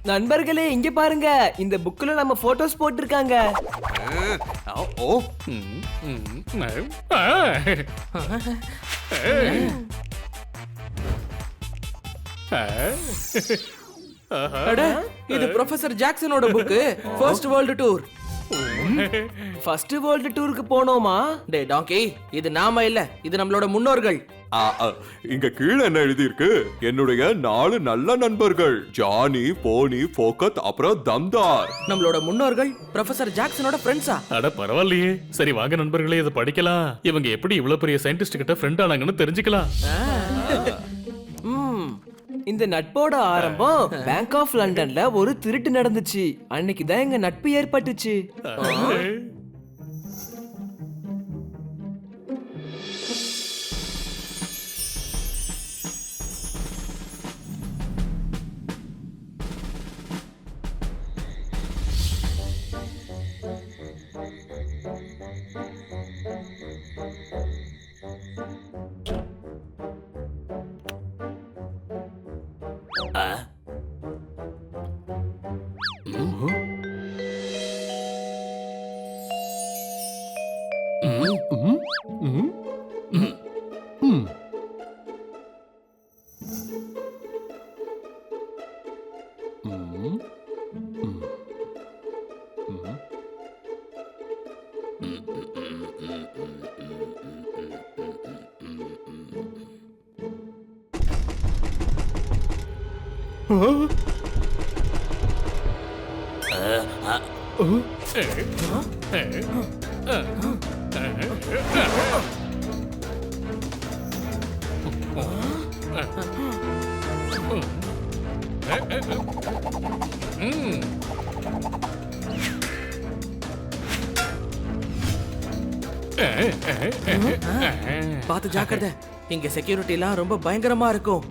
நண்பர்களே, இங்க பாருங்க, இந்த புக்ல நம்ம போட்டோஸ் போட்டிருக்காங்க. இது ப்ரொஃபசர் ஜாக்சனோட book, first world tour. First world டூருக்கு போனோமா? டே டாங்கி, இது நாம இல்ல, இது நம்மளோட முன்னோர்கள். இங்க கீழே என்ன எழுதி இருக்கு? என்னுடைய 4 நல்ல நண்பர்கள், ஜானி, போனி, போக்கத், அப்புறம் தம்தார். நம்மளோட முன்னோர்கள் ப்ரொஃபசர் ஜாக்சனோட ஃப்ரெண்ட்ஸா? அட பரவாயில்லையே. சரி வாங்க நண்பர்களே, இதை படிக்கலாம். இவங்க எப்படி இவ்வளவு பெரிய சயின்டிஸ்ட் கிட்ட ஃப்ரெண்ட் ஆனாங்கன்னு தெரிஞ்சுக்கலாம். இந்த நட்போட ஆரம்பம் பேங்க் ஆஃப் லண்டன்ல ஒரு திருட்டு நடந்துச்சு. அன்னைக்கு தான் எங்க நட்பு ஏற்பட்டுச்சு. பாத்து ஜாக்கிரதை, இங்க செக்யூரிட்டி எல்லாம் ரொம்ப பயங்கரமா இருக்கும்.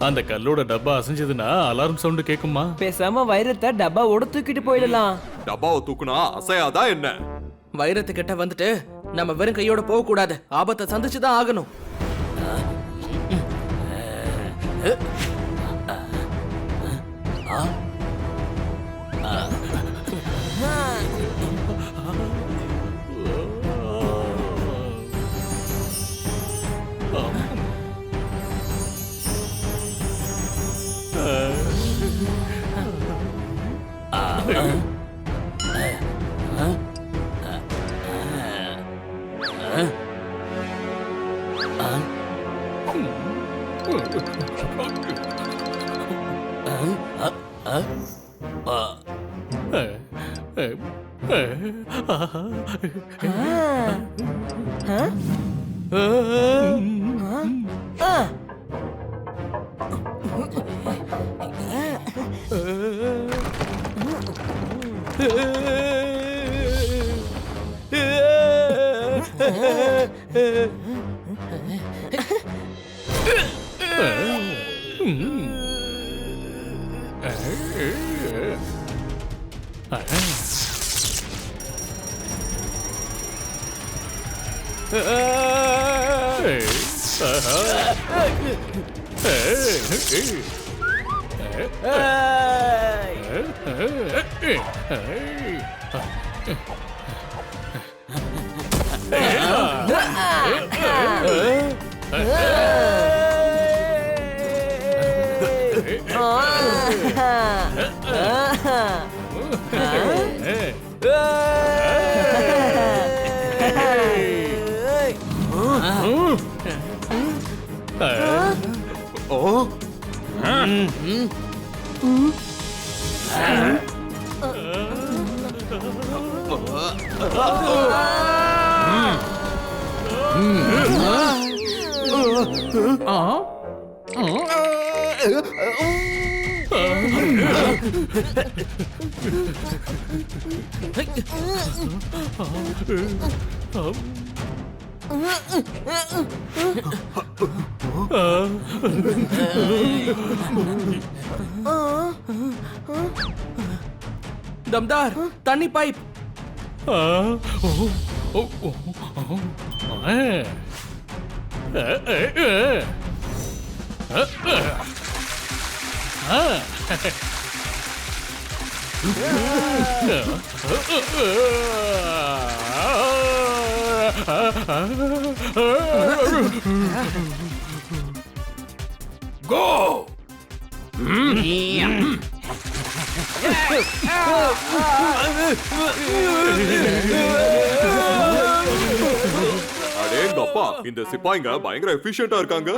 அந்த கல்லோட டப்பா அசைஞ்சதுன்னா அலாரம் சவுண்ட் கேக்குமா? பேசாம வைரத்தை டப்பாவோட தூக்கிட்டு போயிடலாம். டப்பாவை தூக்குனா அசையாதா என்ன? வைரத்துக்கிட்ட வந்துட்டு நம்ம வெறும் கையோட போக கூடாது, ஆபத்தை சந்திச்சுதான் ஆகணும். ஓ தம்தார் தண்ணி பைப். Go! அடேங்கப்பா, இந்த சிப்பாய்ங்க பயங்கர எஃபிஷியன்ட்டா இருக்காங்க.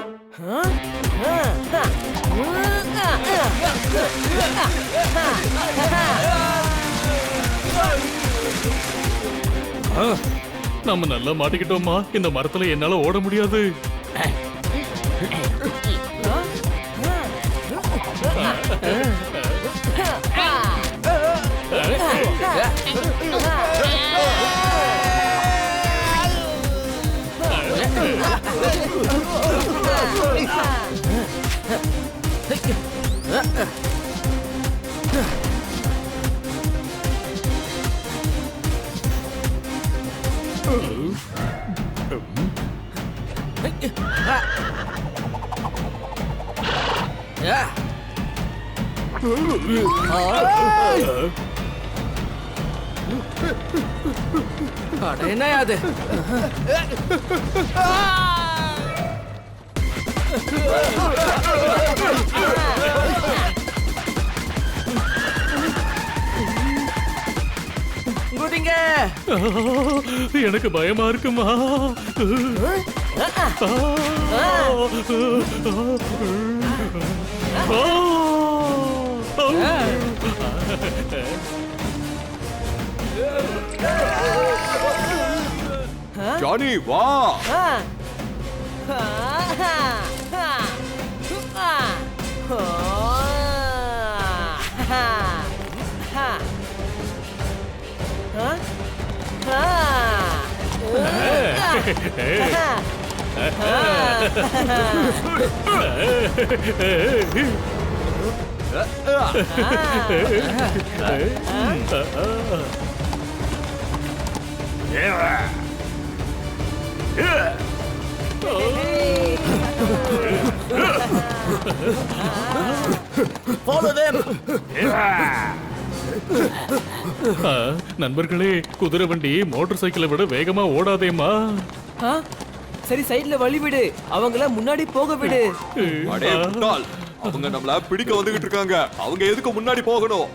நம்ம நல்லா மாட்டிக்கிட்டோமா? இந்த மரத்துல என்னால ஓட முடியாது. என்ன அது? குதிங்க. எனக்கு பயமா இருக்குமா? ஜானி வா. Follow them. நண்பர்களே, குதிரை வண்டி மோட்டார் சைக்கிளை விட வேகமா ஓடாதேமா. சரி, சைடுல வழி விடு, அவங்கள முன்னாடி போக விடு. அடே முட்டாள், அவங்க நம்மள பிடிக்க வந்துகிட்டு இருக்காங்க. அவங்க எதுக்கு முன்னாடி போகணும்?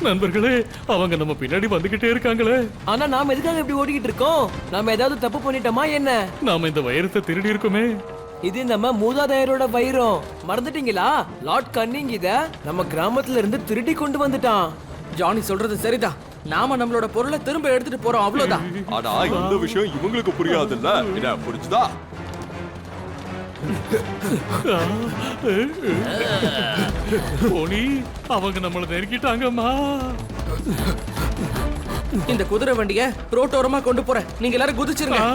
நண்பர்களே அவங்க நம்ம பின்னாடி வந்துகிட்டே இருக்காங்களே. ஆனா நாம எதுக்காக இப்படி ஓடிக்கிட்டு இருக்கோம்? நாம ஏதாவது தப்பு பண்ணிட்டோமா என்ன? நாம இந்த வைரத்தை திருடி இருக்கோமே. இது நம்ம மூதாதையரோட வைரம். மறந்துட்டீங்களா? லார்ட் கன்னிங் இத நம்ம கிராமத்துல இருந்து திருடி கொண்டு வந்துட்டான். ஜானி சொல்றது சரிதான். நாம நம்மளோட பொருளை திரும்ப எடுத்துட்டு போறோம், அவ்வளவுதான். ஆனா இந்த விஷயம் இவங்களுக்கு புரியாதுல்ல. என்ன புரிஞ்சுதா? போனி அவங்க நம்மள நெருக்கிட்டாங்கம்மா. இந்த குதிரை வண்டிய ரோட்டோரமா கொண்டு போறேன், நீங்க எல்லாரும் குதிச்சிருங்க.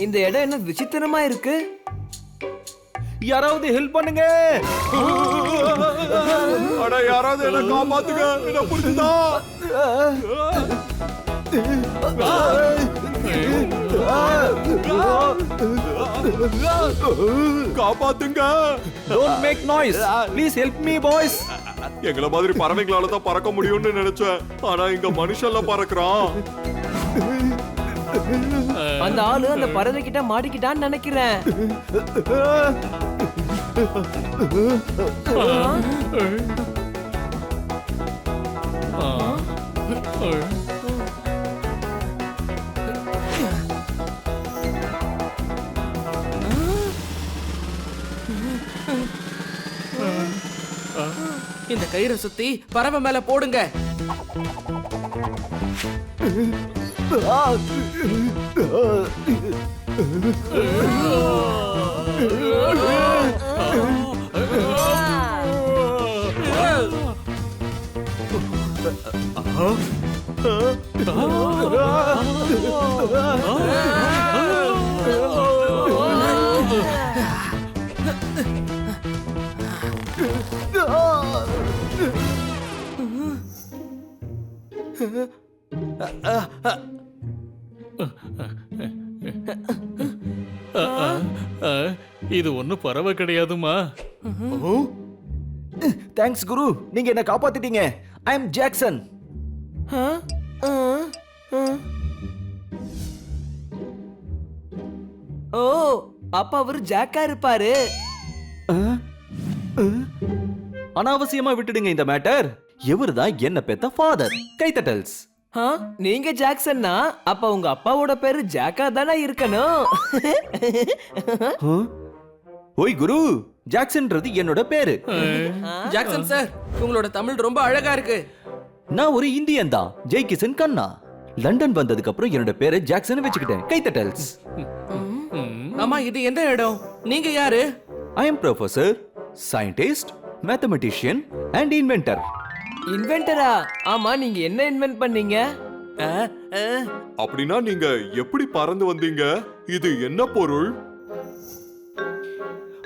இந்த இடம் என்ன விசித்திரமா இருக்கு? யாராவது ஹெல்ப் பண்ணுங்க. அட யாராவது என்ன காப்பாத்துங்க. என்ன புரிஞ்சுதா? காப்பாத்துங்க. Don't make noise. Please help me, boys. எங்கள மாதிரி பறவைகளால தான் பறக்க முடியும்னு நினைச்சேன். ஆனா இங்க மனுஷன்ல பறக்குறான். அந்த ஆளு அந்த பறவை கிட்ட மாட்டிக்கிட்டான்னு நினைக்கிறேன். இந்த கயிறை சுத்தி பறவை மேல போடுங்க. இது ஒண்ணும் பறவை கிடையாதுமா. தேங்க்ஸ் குரு, நீங்க என்ன காப்பாத்திட்டீங்க. ஐ அம் ஜாக்சன். ஓ, அப்ப அவரு ஜாக்கா இருப்பாரு. அனாவசியமா விட்டுடுங்க இந்த மேட்டர். இவர்தான் என்ன பெத்த ஃபாதர். கைத்தட்டல்ஸ். நீங்க ஜாக்சன்னா அப்ப உங்க அப்பாவோட பேரு ஜாக்கா தானே இருக்கணும். ஓய் குரு, ஜாக்சன்ன்றது என்னோட பேரு. ஜாக்சன் சார், உங்களோட தமிழ் ரொம்ப அழகா இருக்கு. நான் ஒரு இந்தியன் தான், ஜெய் கிஷன் கண்ணா. லண்டன் வந்ததுக்கு அப்புறம் என்னோட பேரை ஜாக்சன் வச்சுக்கிட்டேன். கைத்தட்டல்ஸ். ஆமா, இது எந்த இடம்? நீங்க யாரு? I am professor, scientist, mathematician and inventor. இன்வென்டரா? ஆமா, நீங்க என்ன இன்வென்ட் பண்ணீங்க? அப்படின்னா நீங்க எப்படி பறந்து வந்தீங்க? இது என்ன பொருள்?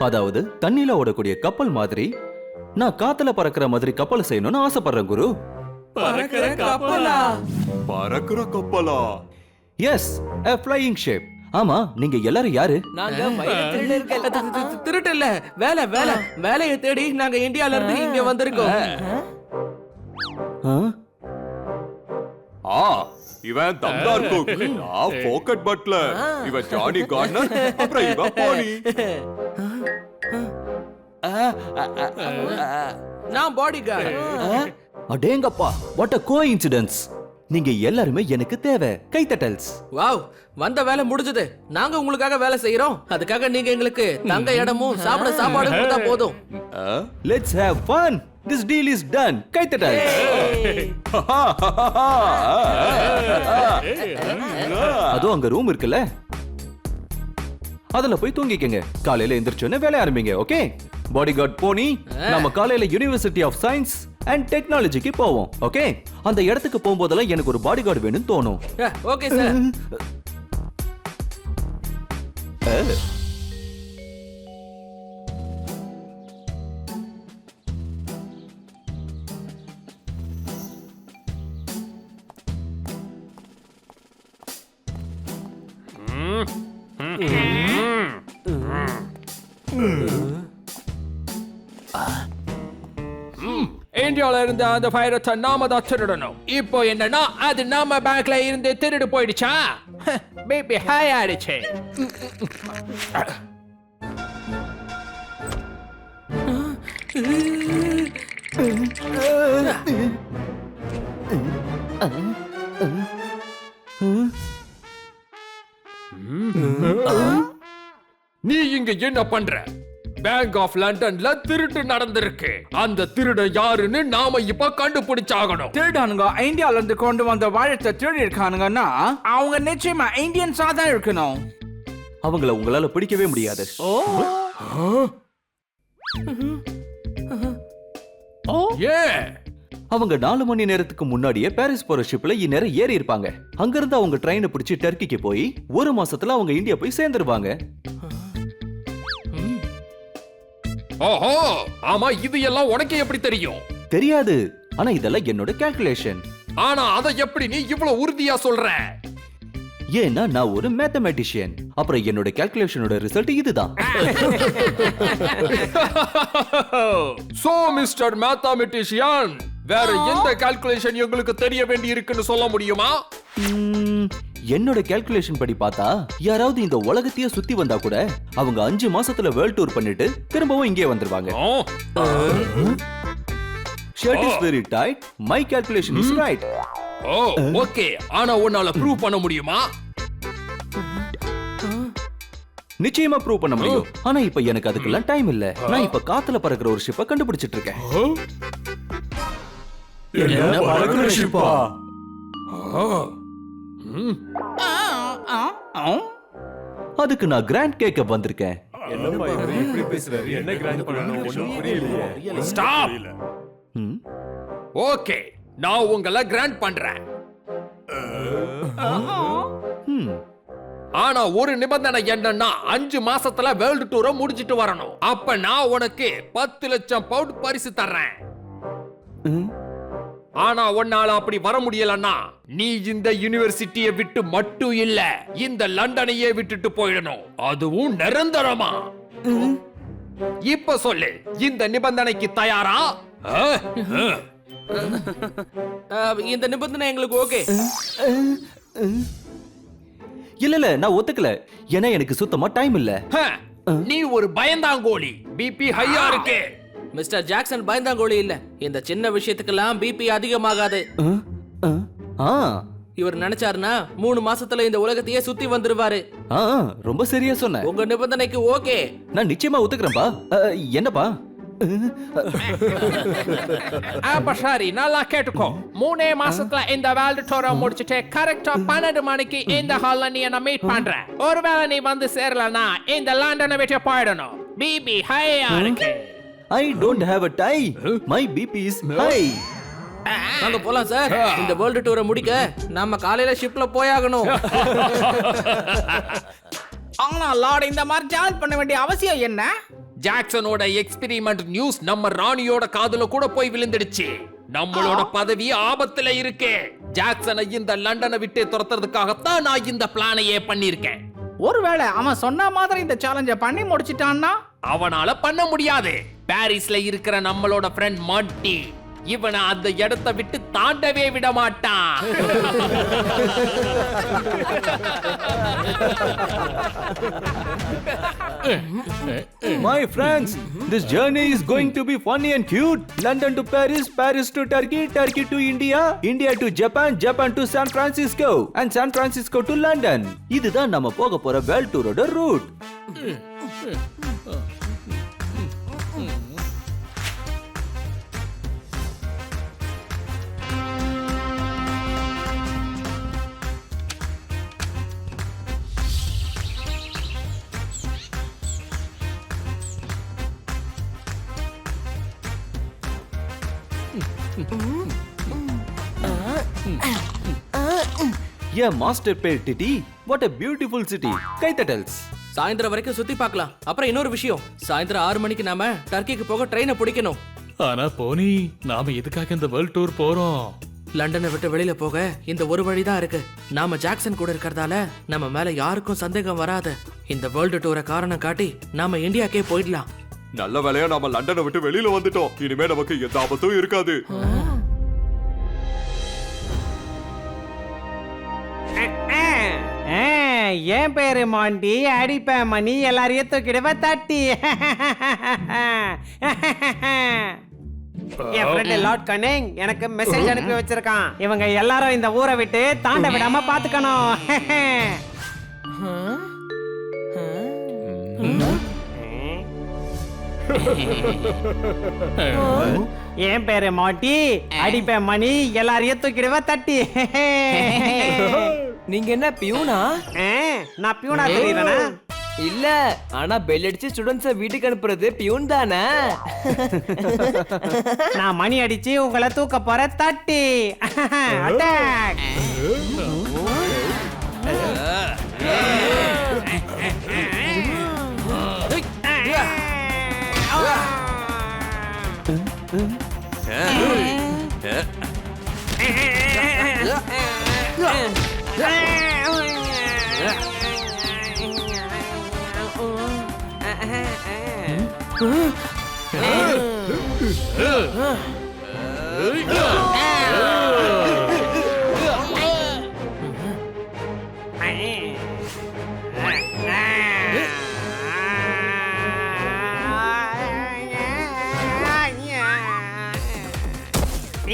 அதாவது தண்ணில ஓடக்கூடிய கப்பல் மாதிரி நான் காத்துல பறக்கிற மாதிரி கப்பல் செய்யணும்னு ஆசைப்படுறேன் குரு. பறக்கிற கப்பலா? பறக்கிற கப்பலா? Yes, a flying ship. ஆமா, நீங்க எல்லாரும் யாரு? நாங்க வைர திருடர்கள். திருட்டு இல்ல, வேலை வேலை. வேலையை தேடி நாங்க இந்தியால இருந்து இங்க வந்திருக்கோம். இவன் தம்தார் குக், நான் போக்கட் பட்லர், இவன் ஜானி கார்னர், அப்புறம் இவன் போனி. நான் பாடி கார்டு. அடேங்கப்பா, வாட் a coincidence. நீங்க எல்லாருமே எனக்கு தேவை. கைத்தட்டல்ஸ். வாவ், வந்த வேலை முடிஞ்சது. நாங்க உங்களுக்காக வேலை செய்யறோம். அதுக்காக நீங்க எங்களுக்கு தங்க இடமும் சாப்பிட சாப்பாடும் கொடுத்தா போதும். Let's have fun. This deal is done. கைத்தட்டல். அதோ அங்க ரூம் இருக்குல்ல, அதுல போய் தூங்கிக்கங்க. காலையில எந்திரிச்சோன்னே வேலை ஆரம்பிங்க. ஓகே பாடிகார்ட் போனி, நம்ம காலையில யூனிவர்சிட்டி ஆஃப் சயின்ஸ் அண்ட் டெக்னாலஜிக்கு போவோம். ஓகே அந்த இடத்துக்கு போகும்போதெல்லாம் எனக்கு ஒரு பாடிகார்டு வேணும்னு தோணும். Okay sir. இந்தியால இருந்து அந்த வைரத்தை நாம தான் திருடணும். இப்போ என்னன்னா அது நம்ம பேங்க்ல இருந்து திருடு போயிடுச்சா? பிபி ஹை ஆயிடுச்சு. நீ இங்க என்ன பண்ற? பேங்க் ஆஃப் லண்டன்ல திருட்டு நடந்திருக்கு. அந்த திருட யாருன்னு நாம இப்ப கண்டுபிடிச்சாகணும். திருடானுங்க இந்தியால இருந்து கொண்டு வந்த வாழத்தை திருடி இருக்கானுங்கன்னா அவங்க நிச்சயமா இந்தியன்ஸா தான் இருக்கணும். அவங்கள உங்களால பிடிக்கவே முடியாது. ஏன்? அவங்க 4 மணி நேரத்துக்கு முன்னாடியே பாரிஸ் போற ஷிப்ல இந்நேரம் ஏறி இருப்பாங்க. அங்கிருந்து அவங்க ட்ரெயினை பிடிச்சி டர்க்கிக்கு போய் 1 மாசத்துல அவங்க இந்தியா போய் சேர்ந்துருவாங்க. ஓஹோ, ஆமா, இது எல்லாம் உனக்கு எப்படி தெரியும்? தெரியாது, ஆனா இதெல்லாம் என்னோட கால்குலேஷன். ஆனா அதை எப்படி நீ இவ்வளவு உறுதியா சொல்ற? ஏன்னா நான் ஒரு மேத்தமேட்டிஷியன். அப்புறம் என்னோட கால்குலேஷனோட ரிசல்ட் இதுதான். சோ மிஸ்டர் மேத்தமெட்டிஷியன், வேற எந்த கால்குலேஷன் உங்களுக்கு தெரிய வேண்டி இருக்குன்னு சொல்ல முடியுமா? என்னோட கால்குலேஷன் படி பார்த்தா யாராவது இந்த உலகத்தையே சுத்தி வந்தா கூட அவங்க 5 மாசத்துல வேர்ல்ட் டூர் பண்ணிட்டு திரும்பவும் இங்கே வந்துருவாங்க. Shirt is very tight, my calculation is right. Oh okay, ஆனா உன்னால ப்ரூவ் பண்ண முடியுமா? நிச்சயமா ப்ரூவ் பண்ண முடியும். ஆனா இப்ப எனக்கு அதுக்கெல்லாம் டைம் இல்ல. நான் இப்ப காத்துல பறக்கிற ஒரு ஷிப்பை கண்டுபிடிச்சிட்டு இருக்கேன். அதுக்கு நான் கிராண்ட் கேக்க வந்திருக்கேன். ஸ்டாப். ஓகே, நான் உங்களை கிராண்ட் பண்றேன். ஆனா ஒரு நிபந்தனை என்னன்னா 5 மாசத்துல வேர்ல்ட் டூரை முடிச்சிட்டு வரணும். அப்ப நான் உனக்கு 10 லட்சம் பவுண்ட் பரிசு தர்றேன். ஆனா உன்னால அப்படி வர முடியலன்னா நீ இந்த யூனிவர்சிட்டியை விட்டு மட்டும் இல்ல, இந்த லண்டனையே விட்டுட்டு போயிடணும், அதுவும் நிரந்தரமா. இப்ப சொல்லு, இந்த நிபந்தனைக்கு தயாரா? இந்த நிபந்தனை எங்களுக்கு ஓகே. இல்ல நான் ஒத்துக்கல. ஏன்னா எனக்கு சுத்தமா டைம் இல்ல. நீ ஒரு பயந்தாங்கோலி. பிபி ஹையா இருக்கு. மிஸ்டர் ஜாக்சன் பயந்தாங்கோலி இல்ல. இந்த சின்ன விஷயத்துக்கெல்லாம் பிபி அதிகமாகாது. இவர் நினைச்சாருன்னா 3 மாசத்துல இந்த உலகத்தையே சுத்தி வந்துருவாரு. ரொம்ப சரியா சொன்ன. உங்க நிபந்தனைக்கு ஓகே. நான் நிச்சயமா ஒத்துக்கிறேன்பா. என்னப்பா? அப்ப சரி, நல்லா கேட்டுக்கோ. 3 மாசத்துல இந்த வேர்ல்ட் டூரை முடிச்சிட்டு கரெக்டா 12 மணிக்கு இந்த ஹால்ல நீ என்ன மீட் பண்ற. ஒருவேளை நீ வந்து சேரலனா இந்த லண்டனை விட்டு போயிடணும். பிபி ஹையா இருக்கு. I don't have a tie. My BP is high. நாங்க போலாம் சார். இந்த வேர்ல்ட் டூரை முடிக்க நாம காலையில ஷிப்ல போயாகணும். ஆனா லார்ட், இந்த மாதிரி ஜாயின் பண்ண வேண்டிய அவசியம் என்ன? ஜாக்சனோட எக்ஸ்பெரிமெண்ட் நியூஸ் நம்ம ராணியோட காதுல கூட போய் விழுந்துடுச்சு. நம்மளோட பதவி ஆபத்துல இருக்கு. ஜாக்சனை இந்த லண்டனை விட்டு துரத்துறதுக்காகத்தான் நான் இந்த பிளானையே பண்ணிருக்கேன். ஒருவேளை அவன் சொன்ன மாதிரி இந்த சேலஞ்ச பண்ணி முடிச்சிட்டான்னா? அவனால பண்ண முடியாது. பாரிஸ்ல இருக்கிற நம்மளோட ஃப்ரெண்ட் மாட்டி இவனை அந்த இடத்தை விட்டு தாண்டவே விட மாட்டான். My friends, this journey is going to be funny and cute. London to Paris, Paris to Turkey, Turkey to India, India to Japan, Japan to San Francisco, and San Francisco to London. இதுதான் நம்ம போக போற world டூரோட route. Yeah, master pair Titi. What a beautiful city. Kaithatals. சாயந்தரம் வரைக்கும் சுத்தி பார்க்கலாம். அப்புறம் இன்னொரு விஷயம், சாயந்தரம் 6 மணிக்கு நாம டர்க்கிக்கு போக ட்ரெயினை பிடிக்கணும். ஆனா போனி, நாம எதுக்காக இந்த வேர்ல்ட் டூர் போறோம்? லண்டனை விட்டு வெளியில போக இந்த ஒரு வழிதான் இருக்கு. நாம ஜாக்சன் கூட இருக்கறதால நம்ம மேல யாருக்கும் சந்தேகம் வராது. இந்த வேர்ல்டு டூரை காரணம் காட்டி நாம இந்தியாக்கே போயிடலாம். நல்ல வேலையா நாம லண்டனை விட்டு வெளியில வந்துட்டோம். இனிமே நமக்கு எந்த ஆபத்தும் இருக்காது. என் பேரு மாண்டி, அடிப்பேன் மணி, எல்லாரையும் தூக்கிடுவ தட்டி. என் ஃப்ரெண்ட் லார்ட் கனிங் எனக்கு மெசேஜ் அனுப்பி வச்சிருக்கான். இவங்க எல்லாரும் இந்த ஊரை விட்டு தாண்ட விடாம பாத்துக்கணும். என் பேரு மாட்டி, அடிப்பேன் மணி, எல்லாரையும் தூக்கிடுவ தட்டி. நீங்க என்ன பியூனா? நான் பியூனா தெரியுறேனா? இல்ல, ஆனா பெல் அடிச்சு ஸ்டூடண்ட்ஸ வீட்டுக்கு அனுப்புறது பியூன் தானே. நான் மணி அடிச்சு உங்களை தூக்க போற தட்டி. அட்டாக்.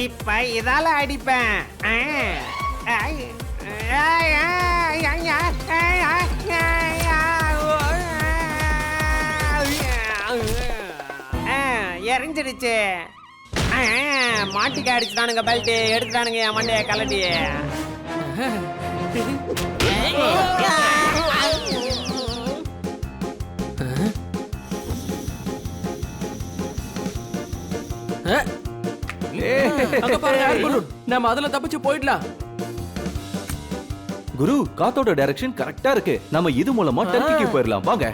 இப்ப இதால அடிப்பேன். எரிஞ்சிடுச்சு. மாட்டிக்க அடிச்சுட்டானுங்க, பெல்ட் எடுத்துட்டானுங்க, என் மண்டைய கலட்டி. அங்க பாருங்க, air balloon. நாம அதுல தப்பிச்சு போயிடலாம். குரு, காத்தோட டைரக்ஷன் கரெக்டா இருக்கு. நம்ம இது மூலமா டர்க்கிக்கு போயிடலாம். வாங்க.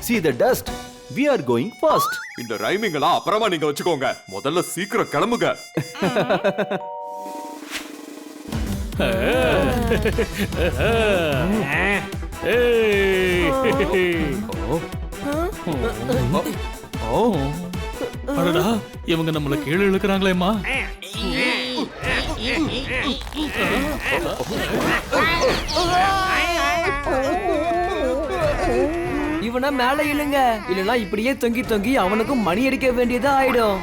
See the dust. We are going fast. இந்த ரைமிங் எல்லாம் அப்புறமா நீங்க வச்சுக்கோங்க. முதல்ல சீக்கிரம் கிளம்புங்க. அடடா, இவங்க நம்மள கீழே இழுக்கிறாங்களேம்மா. இவனா மேல இழுங்க, இல்லனா இப்படியே தொங்கி தொங்கி அவனுக்கும் மணி அடிக்க வேண்டியதா ஆயிடும்.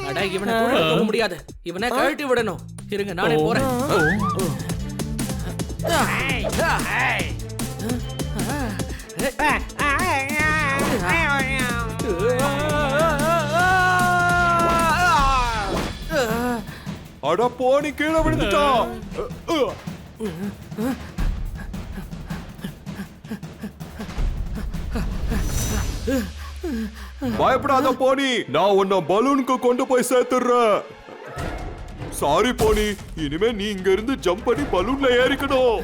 அட, இவனை கூட தூக்க முடியாது. இவனை கழட்டி விடணும். இருங்க, நானே போறேன். அட போனி, கீழே விழுந்துட்டான். பயப்படாத போனி, நான் உன்னை பலூனுக்கு கொண்டு போய் சேர்த்துறேன். சாரி போனி, இனிமே நீ இங்க இருந்து ஜம்ப் பண்ணி பலூன்ல ஏறிக்கணும்.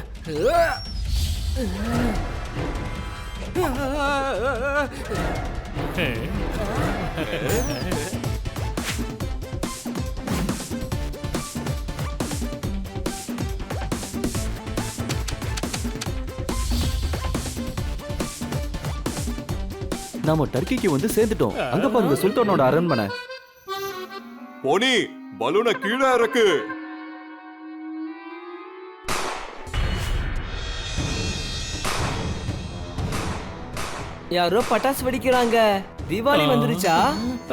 நாம டர்க்கிக்கு வந்து சேர்ந்துட்டோம். அங்க பாருங்க, சுல்தானோட அரண்மனை. போனி, பலூனை கீழே இறக்கு. யாரோ பட்டாசு வெடிக்கிறாங்க. தீபாவளி வந்துருச்சா?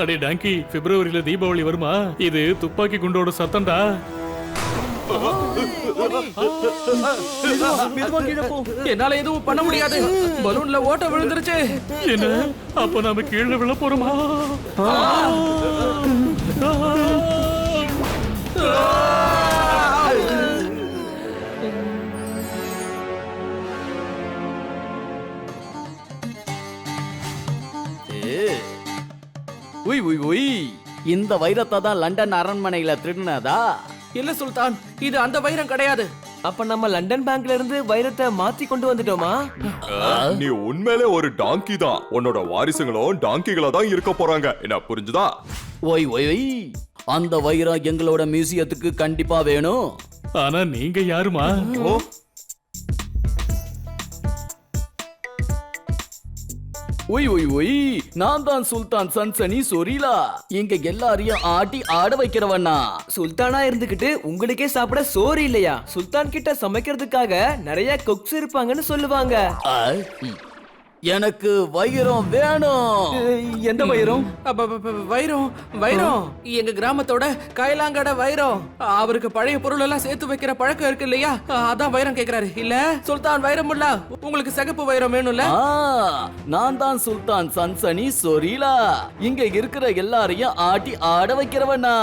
அடே டாங்கி, பிப்ரவரியில தீபாவளி வருமா? இது துப்பாக்கி குண்டோட சத்தம்டா. என்னால எதுவும் பண்ண முடியாது. பலூன்ல ஓட்ட விழுந்துருச்சு. என்ன, அப்ப நாம கீழே விழ போறோமா? ஒய் ஒய் இந்த வைரத்தை தான் லண்டன் அரண்மனையில திருடினதா? இல்ல சுல்தான், இது அந்த வைரம் கிடையாது. அப்ப நம்ம லண்டன் பேங்க்ல இருந்து வைரத்தை மாத்தி கொண்டு வந்துட்டோமா? நீ உண்மையிலே ஒரு டாங்கி தான். உன்னோட வாரிசுங்களும் டாங்கிகளா தான் இருக்க போறாங்க. என்ன புரிஞ்சுதா? ஒய் ஒய் ஒய் அந்த வைரம் எங்களோட மியூசியத்துக்கு கண்டிப்பா வேணும். ஆனா நீங்க யாருமா? ஓ, ஒய் ஒய் ஒய் நான் தான் சுல்தான் சன்சனி சொரீலா. இங்க எல்லாரையும் ஆட்டி ஆட வைக்கிறவனா. சுல்தானா இருந்துகிட்டு உங்களுக்கே சாப்பிட சோறு இல்லையா? சுல்தான் கிட்ட சமைக்கிறதுக்காக நிறைய குக்ஸ் இருப்பாங்கன்னு சொல்லுவாங்க. எனக்கு வைரம் வேணும். எந்த வைரம்? வைரம் வைரம் எங்க கிராமத்தோட கைலாங்கட வைரம். அவருக்கு பழைய பொருள் எல்லாம் சேர்த்து வைக்கிற பழக்கம் இருக்கு இல்லையா, அதான் வைரம் கேக்குறாரு. இல்ல சுல்தான் வைரம் இல்ல, உங்களுக்கு சிகப்பு வைரம் வேணும்ல? நான் தான் சுல்தான் சன்சனி சொரீலா. இங்க இருக்கிற எல்லாரையும் ஆட்டி ஆட வைக்கிறவனா.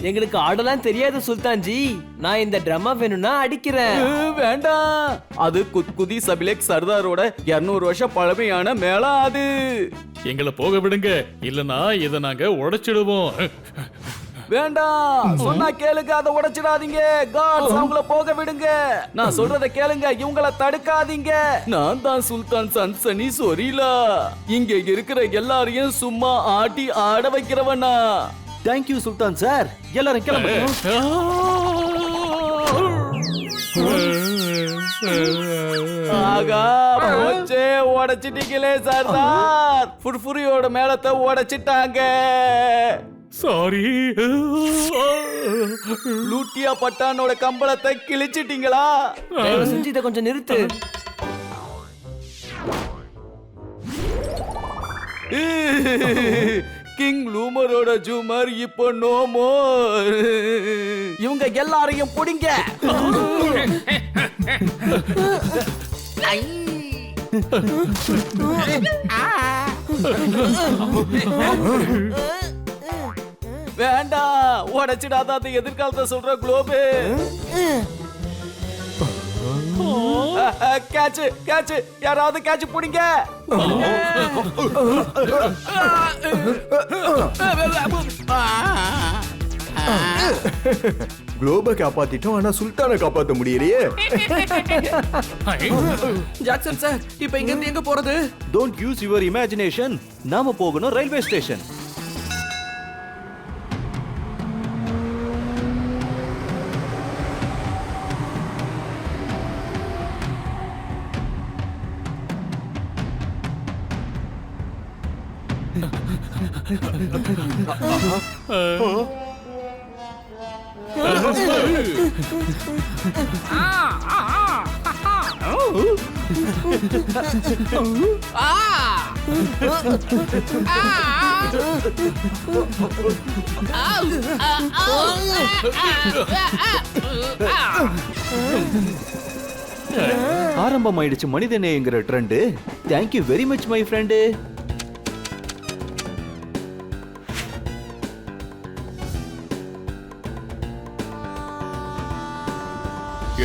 எங்களுக்கு ஆடலாம் தெரியாது சுல்தான்ஜி. நான் இந்த ட்ரம்மா வேணும்னா அடிக்கிறேன். வேண்டாம், அது குத்குதி சபிலேக் சர்தாரோட 200 வருஷம் பழமையான மேளம் அது. எங்களை போக விடுங்க, இல்லனா இதை நாங்க உடைச்சிடுவோம். வேண்டாம், சொன்னா கேளுங்க, அதை உடைச்சிடாதீங்க. காட்ஸ் அவங்கள போக விடுங்க. நான் சொல்றத கேளுங்க, இவங்கள தடுக்காதீங்க. நான் தான் சுல்தான் சன்சனி சொரீலா. இங்க இருக்கிற எல்லாரையும் சும்மா ஆட்டி ஆட வைக்கிறவனா. தேங்க்யூ சுல்தான் சார். எல்லாரும் கிளம்புங்க. ஆகா போச்சே, உடைச்சிட்டீங்களே சர்தார். ஃபுர்ஃபுரியோட மேளத்தை உடைச்சிட்டாங்க. சாரி. லூட்டியா பட்டானோட கம்பளத்தை கிழிச்சிட்டீங்களா? தயவு செஞ்சு இதை கொஞ்சம் நிறுத்து. கிங் லூமரோட ஜூமர் இப்போ நோ மோர். இவங்க எல்லாரையும் புடிங்க. வேண்டாம், உடைச்சிடாத. அந்த எதிர்காலத்தை சொல்ற குளோபு. கேட்ச் கேட்ச், யாராவது கேட்ச் புடிங்க. குளோபை காப்பாத்திட்டோம், ஆனா சுல்தானை காப்பாத்த முடியலையே. ஜாக்சன் சார், இப்போ இங்க இருந்து எங்க போறது? Don't use your imagination. நாம போகணும் ரயில்வே ஸ்டேஷன். ஆரம்பமாயிடுச்சு மனிதநேயங்கிற trend. Thank you very much my friend.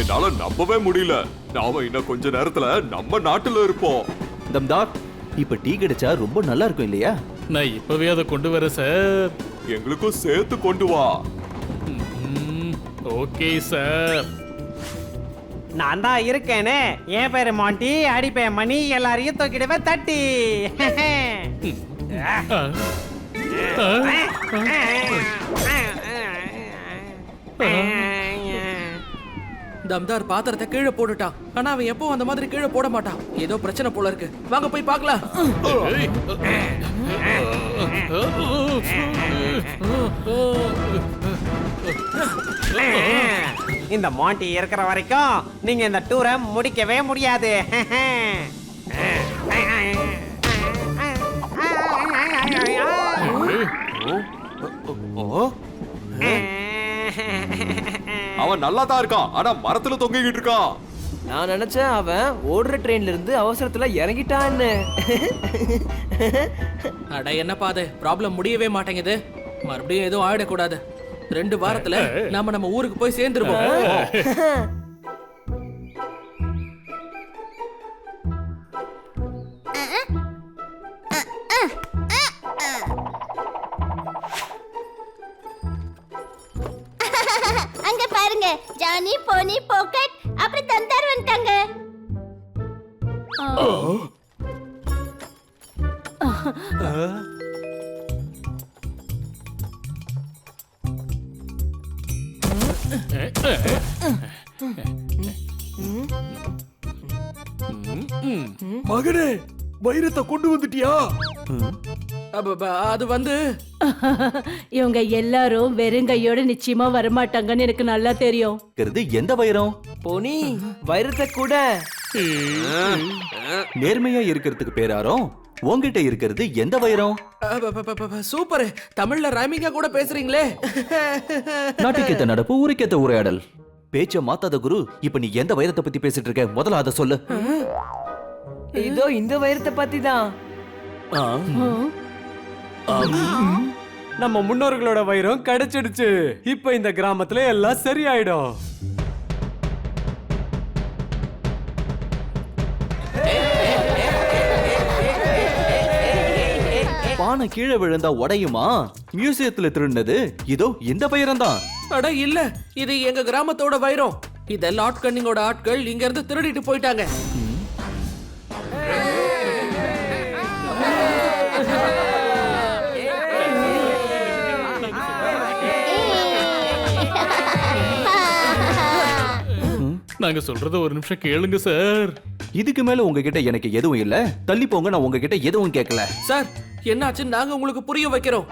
என்னால நம்பவே முடியல. நாம இன்னும் கொஞ்ச நேரத்துல நம்ம நாட்டுல இருப்போம். தம்தார், இப்ப டீ கிடைச்சா ரொம்ப நல்லா இருக்கும் இல்லையா? நான் இப்பவே அதை கொண்டு வரேன் சார். எங்களுக்கும் சேர்த்து கொண்டு வா. Okay sir. நான் தான் இருக்கேனே. என் பேரு மாண்டி, அடிப்பேன் மணி, எல்லாரையும் தூக்கிடுவேன் தட்டி. தம்தார் பாத்திரத்தை கீழே போட்டுட்டான். ஆனா அவன் எப்போ அந்த மாதிரி கீழே போட மாட்டான். ஏதோ பிரச்சனை போல இருக்கு. வாங்க போய் பார்க்கலாம். இந்த மாண்டி இருக்கிற வரைக்கும் நீங்க இந்த டூரை முடிக்கவே முடியாது. அவன் நல்லா தான் இருக்கான், ஆனா மரத்துல தொங்கிக்கிட்டு இருக்கான். நான் நினைச்சேன் அவன் ஓடுற ட்ரெயின்ல இருந்து அவசரத்துல இறங்கிட்டான்னு. அட என்ன பாது, ப்ராப்ளம் முடியவே மாட்டேங்குது. மறுபடியும் எதுவும் ஆயிடக்கூடாது. 2 வாரத்துல நாம நம்ம ஊருக்கு போய் சேர்ந்துருவோம். ஜானி போனி பாக்கெட் அப்புறம் தந்தார் வந்துட்டாங்க. மகனே வைரத்தை கொண்டு வந்துட்டியா? அது வந்து இவங்க எல்லாரும் வெறுங்கையோட நிச்சயமா வரமாட்டாங்கன்னு எனக்கு நல்லா தெரியும். எந்த வைரம்? போனி வைரத்தை கூட. நேர்மையா இருக்கிறதுக்கு பேராரோ உங்ககிட்ட இருக்கிறது எந்த வைரம்? சூப்பர், தமிழ்ல ரைமிங்கா கூட பேசுறீங்களே. நாட்டுக்கேத்த நடப்பு ஊருக்கேத்த உரையாடல். பேச்ச மாத்தாத குரு, இப்ப நீ எந்த வைரத்தை பத்தி பேசிட்டு இருக்க? முதல்ல அத சொல்லு. இதோ இந்த வைரத்தை பத்தி தான். நம்ம முன்னோர்களோட வைரம் கிடைச்சிடுச்சு. இப்ப இந்த கிராமத்துல எல்லாம் சரியாயிடும். பானை கீழே விழுந்தா உடையுமா? மியூசியத்துல திருடினது இதோ இந்த வைரம் தான். அட இல்ல, இது எங்க கிராமத்தோட வைரம். இத லார்ட் கன்னிங்கோட ஆட்கள் இங்க இருந்து திருடிட்டு போயிட்டாங்க. நாங்க சொல்றத ஒரு நிமிஷம் கேளுங்க சார். இதுக்கு மேல உங்ககிட்ட எனக்கு எதுவும் இல்ல. தள்ளி போங்க, நான் உங்ககிட்ட எதுவும் கேட்கல. சார் என்னாச்சு? நாங்க உங்களுக்கு புரிய வைக்கிறோம்.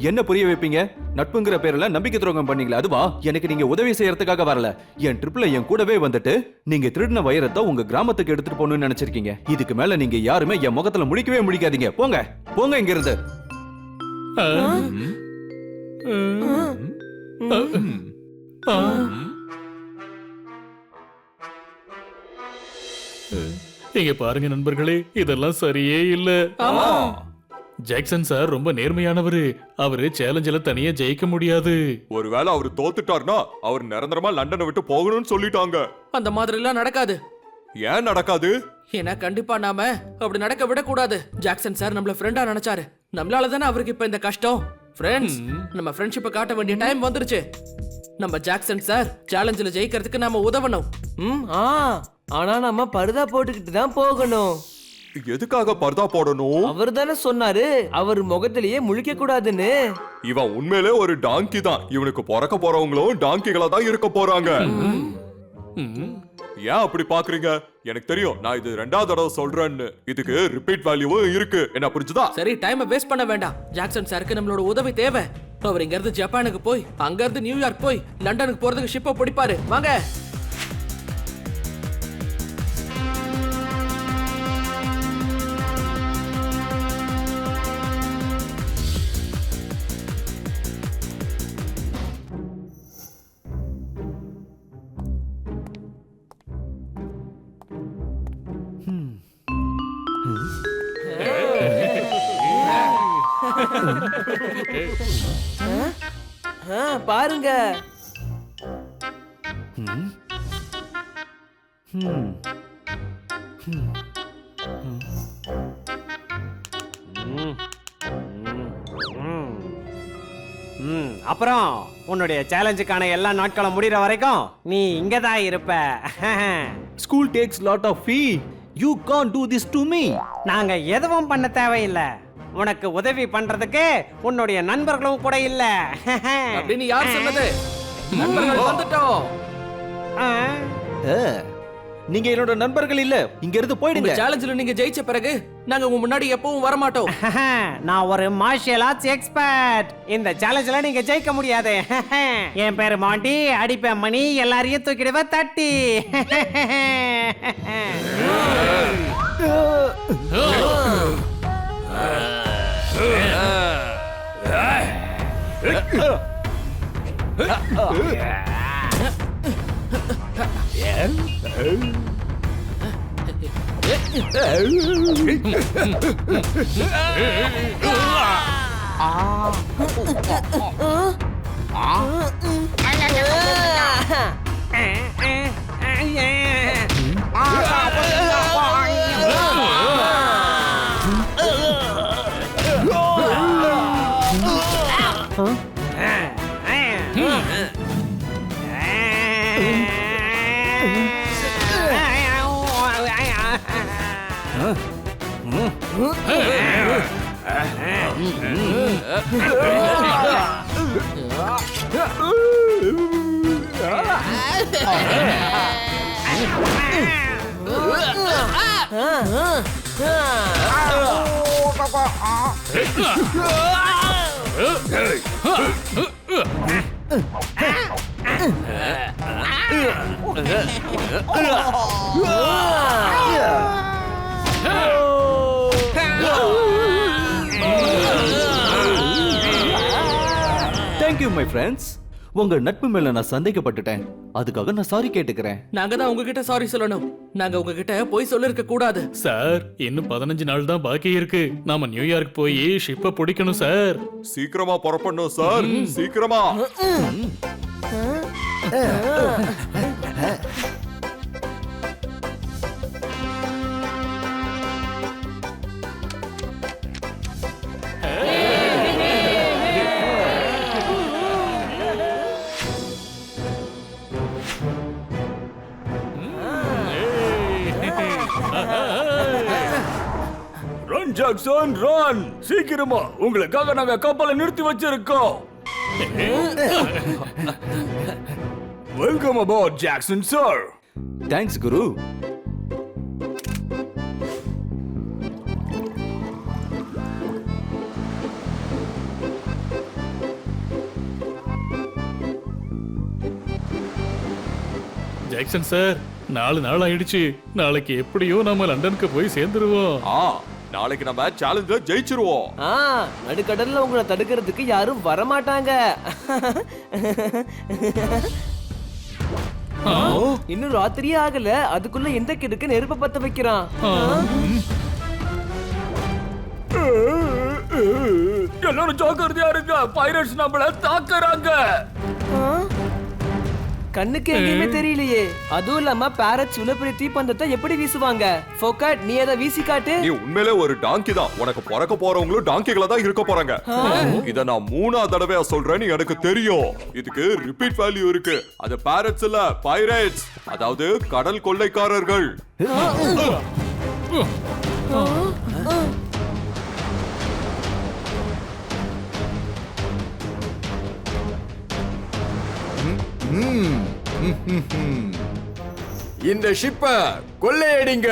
என்ன புரிய வைப்பீங்க? நட்புங்கிற பேர்ல நம்பிக்கை துரோகம் பண்ணீங்களா? அதுவா? எனக்கு நீங்க உதவி செய்யறதுக்காக வரல. என் ட்ரிப்ல என் கூடவே வந்துட்டு நீங்க திருடின வைரத்தை உங்க கிராமத்துக்கு எடுத்துட்டு போகணும்னு நினைச்சிருக்கீங்க. இதுக்கு மேல நீங்க யாருமே என் முகத்துல முடிக்கவே முடிக்காதீங்க. போங்க போங்க இங்க இருந்து. இங்க பாருங்க நண்பர்களே, இதெல்லாம் சரியே இல்ல. ஜாக்சன் சார் ரொம்ப நேர்மையானவரு. அவரு சேலஞ்சில தனியா ஜெயிக்க முடியாது. ஒருவேளை அவர் தோத்துட்டார்னா அவர் நிரந்தரமா லண்டனை விட்டு போகணும்னு சொல்லிட்டாங்க. அந்த மாதிரி எல்லாம் நடக்காது. ஏன் நடக்காது? ஏன்னா கண்டிப்பா நாம அப்படி நடக்க விடக்கூடாது. ஜாக்சன் சார் நம்மள ஃப்ரெண்டா நினைச்சாரு. நம்மளால தானே அவருக்கு இப்ப இந்த கஷ்டம். ஃப்ரெண்ட்ஸ், நம்ம ஃப்ரெண்ட்ஷிப்பை காட்ட வேண்டிய டைம் வந்துருச்சு. நம்ம ஜாக்சன் சார் சேலஞ்சில ஜெயிக்கிறதுக்கு நாம உதவணும். ஆனா நம்ம பர்தா போட்டுக்கிட்டு தான் போகணும். எதுக்காக பர்தா போடணும்? அவர் தானே சொன்னாரு அவர் முகத்திலேயே முழிக்க கூடாதுன்னு. இவன் உண்மையிலே ஒரு டாங்கி தான். இவனுக்கு பிறக்க போறவங்களும் டாங்கிகளா தான் இருக்க போறாங்க. ஏன் அப்படி பாக்குறீங்க? எனக்கு தெரியும், நான் இது 2வது தடவை சொல்றேன்னு. இதுக்கு ரிப்பீட் வேல்யூவும் இருக்கு. என்ன புரிஞ்சுதா? சரி, டைமை வேஸ்ட் பண்ண வேண்டாம். ஜாக்சன் சாருக்கு நம்மளோட உதவி தேவை. அவர் இங்க இருந்து ஜப்பானுக்கு போய் அங்க இருந்து நியூயார்க் போய் லண்டனுக்கு போறதுக்கு ஷிப்பை பிடிப்பாரு. வாங்க. பாருங்க. அப்புறம் உன்னுடைய சேலஞ்சுக்கான எல்லா நாட்களும் முடிகிற வரைக்கும் நீ இங்க தான் இருப்ப. School takes lot of fee. You can't do this to me. நாங்க எதுவும் பண்ண தேவையில்லை. உனக்கு உதவி பண்றதுக்கு உன்னுடைய நண்பர்களும் கூட இல்ல. அப்படின்னு யார் சொன்னது? நண்பர்கள் வந்துட்டோம். நீங்க என்னோட நண்பர்கள் இல்ல. இங்க இருந்து போயிடுங்க. சேலஞ்சில நீங்க ஜெயிச்ச பிறகு நாங்க உங்க முன்னாடி எப்பவும் வர மாட்டோம். நான் ஒரு மார்ஷியல் ஆர்ட்ஸ் எக்ஸ்பர்ட். இந்த சேலஞ்சில நீங்க ஜெயிக்க முடியாது. என் பேரு மாண்டி. அடிப்பேன் மணி, எல்லாரையும் தூக்கிடுவேன் தட்டி. Thank you my friends. உங்க நட்பு மேல நான் சந்தேகப்பட்டுட்டேன், அதுக்காக நான் சாரி கேட்டுக்கிறேன். நாங்க தான் உங்ககிட்ட சாரி சொல்லணும். நாங்க உங்ககிட்ட போய் சொல்லிருக்க கூடாது. சார் இன்னும் 15 நாள் தான் பாக்கி இருக்கு. நாம நியூயார்க் போய் ஷிப்பை பிடிக்கணும் சார். சீக்கிரமா புறப்படணும் சார், சீக்கிரமா. ரன் ஜாக்சன் ரன், சீக்கிரமா, உங்களுக்காக நாங்க கப்பலை நிறுத்தி வச்சிருக்கோம். Welcome aboard Jackson sir. Thanks Guru. Jackson sir 4 நாள் ஆயிடுச்சு. நாளைக்கு எப்படியோ நம்ம லண்டனுக்கு போய் சேர்ந்துருவோம். நாளைக்கு நம்ம சேலஞ்சில ஜெயிச்சிருவோம். நடுக்கடல்ல உங்களை தடுக்கிறதுக்கு யாரும் வரமாட்டாங்க. இன்னும் ராத்திரியே ஆகல, அதுக்குள்ள எந்த கிடுக்கு நெருப்ப பத்த வைக்கிறான். எல்லாரும் ஜாக்கிரதையா இருங்க, பைரட்ஸ் நம்மள தாக்குறாங்க. கண்ணுக்கு எங்கேயுமே தெரியலையே. அதுவும் இல்லாம பேரட்ஸ் இவ்வளவு பெரிய தீப்பந்தத்தை எப்படி வீசுவாங்க? ஃபோகட், நீ அதை வீசி காட்டு. நீ உண்மையிலே ஒரு டாங்கி தான். உனக்கு பிறக்க போறவங்களும் டாங்கிகளா தான் இருக்க போறாங்க. இத நான் 3ஆவது தடவையா சொல்றேன்னு எனக்கு தெரியும். இதுக்கு ரிப்பீட் வேல்யூ இருக்கு. அது பேரட்ஸ் இல்ல, பைரேட்ஸ், அதாவது கடல் கொள்ளைக்காரர்கள். இந்த ஷிப்ப கொள்ளையடிங்க.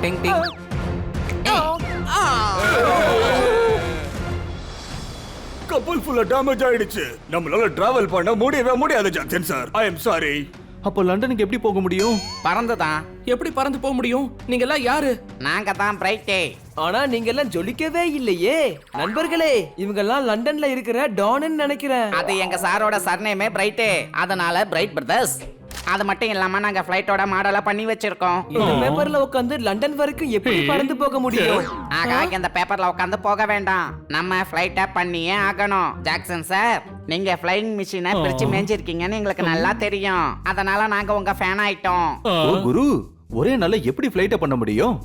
டிங் டிங். கப்பல் ஃபுல்லா டேமேஜ் ஆயிடுச்சு. நம்மளால டிராவல் பண்ண முடியவே முடியாது Jackson sir. I am sorry. அப்போ லண்டனுக்கு எப்படி போக முடியும்? பறந்துதான். எப்படி பறந்து போக முடியும்? நீங்க எல்லாம் யாரு? நாங்க தான் பிரைட்டே. ஆனா நீங்க எல்லாம் ஜொலிக்கவே இல்லையே. நண்பர்களே, இவங்க எல்லாம் லண்டன்ல இருக்கிற டான்னு நினைக்கிறேன். அது எங்க சாரோட சர்நேமே பிரைட்டே, அதனால பிரைட் பிரதர்ஸ். அது மட்டும் இல்லாம நாங்க ஃளைட்டோட மாடலா பண்ணி வச்சிருக்கோம். இந்த பேப்பர்ல உட்கார்ந்து லண்டன் வரைக்கும் எப்படி பறந்து போக முடியும்? ஆகா, இந்த பேப்பர்ல உட்கார்ந்து போக வேண்டாம். நம்ம ஃளைட்ட பண்ணியே ஆகணும். ஜாக்சன் சார், நீங்க ஃளையிங் மிஷினை பிரிச்சு மேஞ்சிருக்கீங்கன்னு எங்களுக்கு நல்லா தெரியும். அதனால நாங்க உங்க ஃபேன் ஆயிட்டோம். ஓ குரு, ஒரே நாள்ல எப்படி ஃளைட்ட பண்ண முடியும்?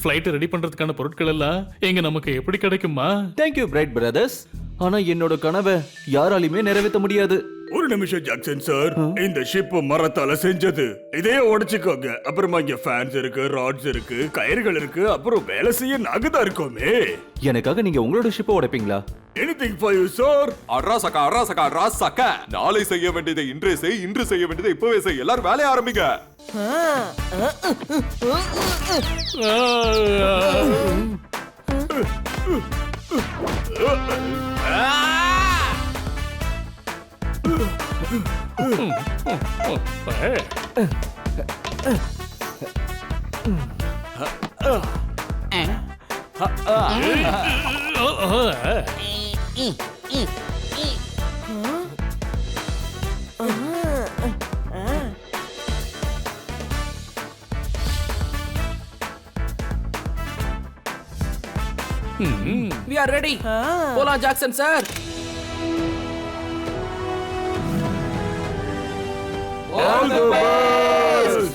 ஃளைட் ரெடி பண்றதுக்கான பொருட்கள் எல்லாம் எங்க நமக்கு எப்படி கிடைக்குமா? Thank you Bright brothers. ஆனா என்னோட கனவை யாராலையுமே நிறைவேற்ற முடியாது. ஒரு நிமிஷம் ஜாக்சன் சார், இந்த ஷிப் மரத்தால செஞ்சது. இதையே உடைச்சுக்கோங்க. அப்புறமா இங்க ஃபேன்ஸ் இருக்கு, ராட்ஸ் இருக்கு, கயிறுகள் இருக்கு, அப்புறம் வேலை செய்ய நாங்க தான் இருக்கோமே. எனக்காக நீங்க உங்களோட ஷிப்பை உடைப்பீங்களா? Anything for you sir. அராசகா அராசகா அராசகா. நாளை செய்ய வேண்டியதை இன்றே செய், இன்று செய்ய வேண்டியதை இப்பவே செய். எல்லாரும் வேலைய ஆரம்பிங்க. We are ready. போலாம் Jackson sir. All the best.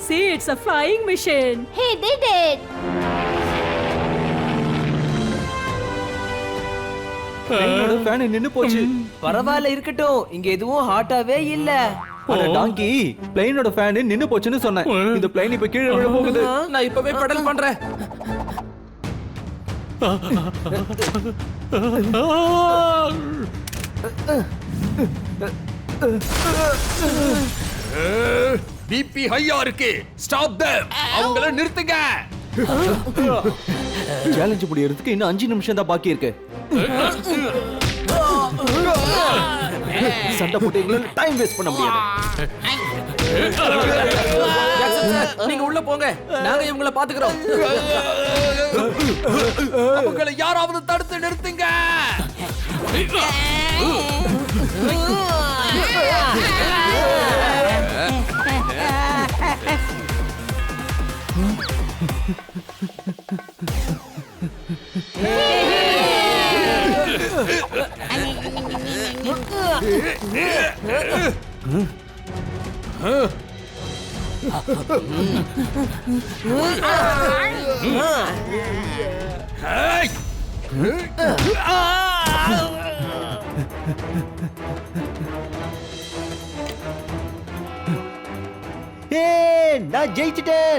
See, it's a flying machine. He did it. என்னோட ஃபேன் நின்னு போச்சு. பரவாயில்ல இருக்கட்டும், இங்க எதுவும் ஹாட்டாவே இல்ல. அட டாங்கி, பிளேனோட ஃபேன் நின்னு போச்சுன்னு சொன்னேன். இந்த பிளேன் இப்ப கீழே விழ போகுது. நான் இப்பவே பெடல் பண்றேன். பிபி ஹையா இருக்கு. Stop them. அவங்கள நிறுத்துங்க. சேலஞ்ச் முடியறதுக்கு இன்னும் 5 நிமிஷம் தான் பாக்கி இருக்கு. சண்டை போட்டு எங்களால டைம் வேஸ்ட் பண்ண முடியாது. ஜாக்சன் சார், நீங்க உள்ள போங்க. நாங்க இவங்கள பாத்துக்கறோம். அவங்கள யாராவது தடுத்து நிறுத்துங்க.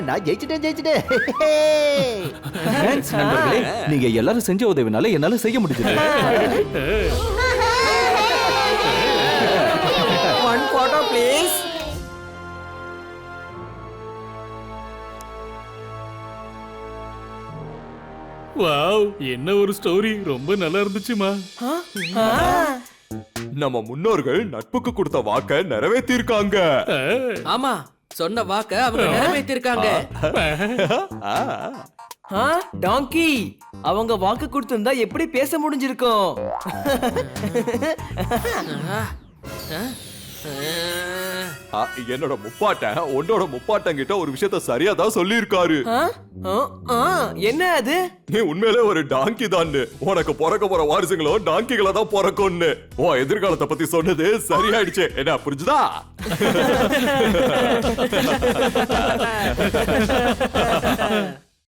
நான் ஜெயிச்சிட்டேன். Thanks நண்பர்களே. நீங்க எல்லாரும் செஞ்ச உதவினால என்னால செய்ய முடிஞ்சது. One photo please. வாவ், என்ன ஒரு ஸ்டோரி. ரொம்ப நல்லா இருந்துச்சுமா. நம்ம முன்னோர்கள் நட்புக்கு கொடுத்த வாக்க நிறைவேற்றிருக்காங்க. ஆமா, சொன்ன வாக்க அவங்க நிறைவேத்திருக்காங்க. டாங்கி, அவங்க வாக்கு கொடுத்திருந்தா எப்படி பேச முடிஞ்சிருக்கும்? என்னோட முப்பாட்டன் உன்னோட முப்பாட்டன் கிட்ட ஒரு விஷயத்த சரியா தான் சொல்லி இருக்காரு. என்ன அது? நீ உண்மையிலே ஒரு டாங்கி தான். உனக்கு பிறக்க போற வாரிசுங்களும் டாங்கிகளை தான் பிறக்கும்னு உன் எதிர்காலத்தை பத்தி சொன்னது சரியாயிடுச்சு. என்ன புரிஞ்சுதா?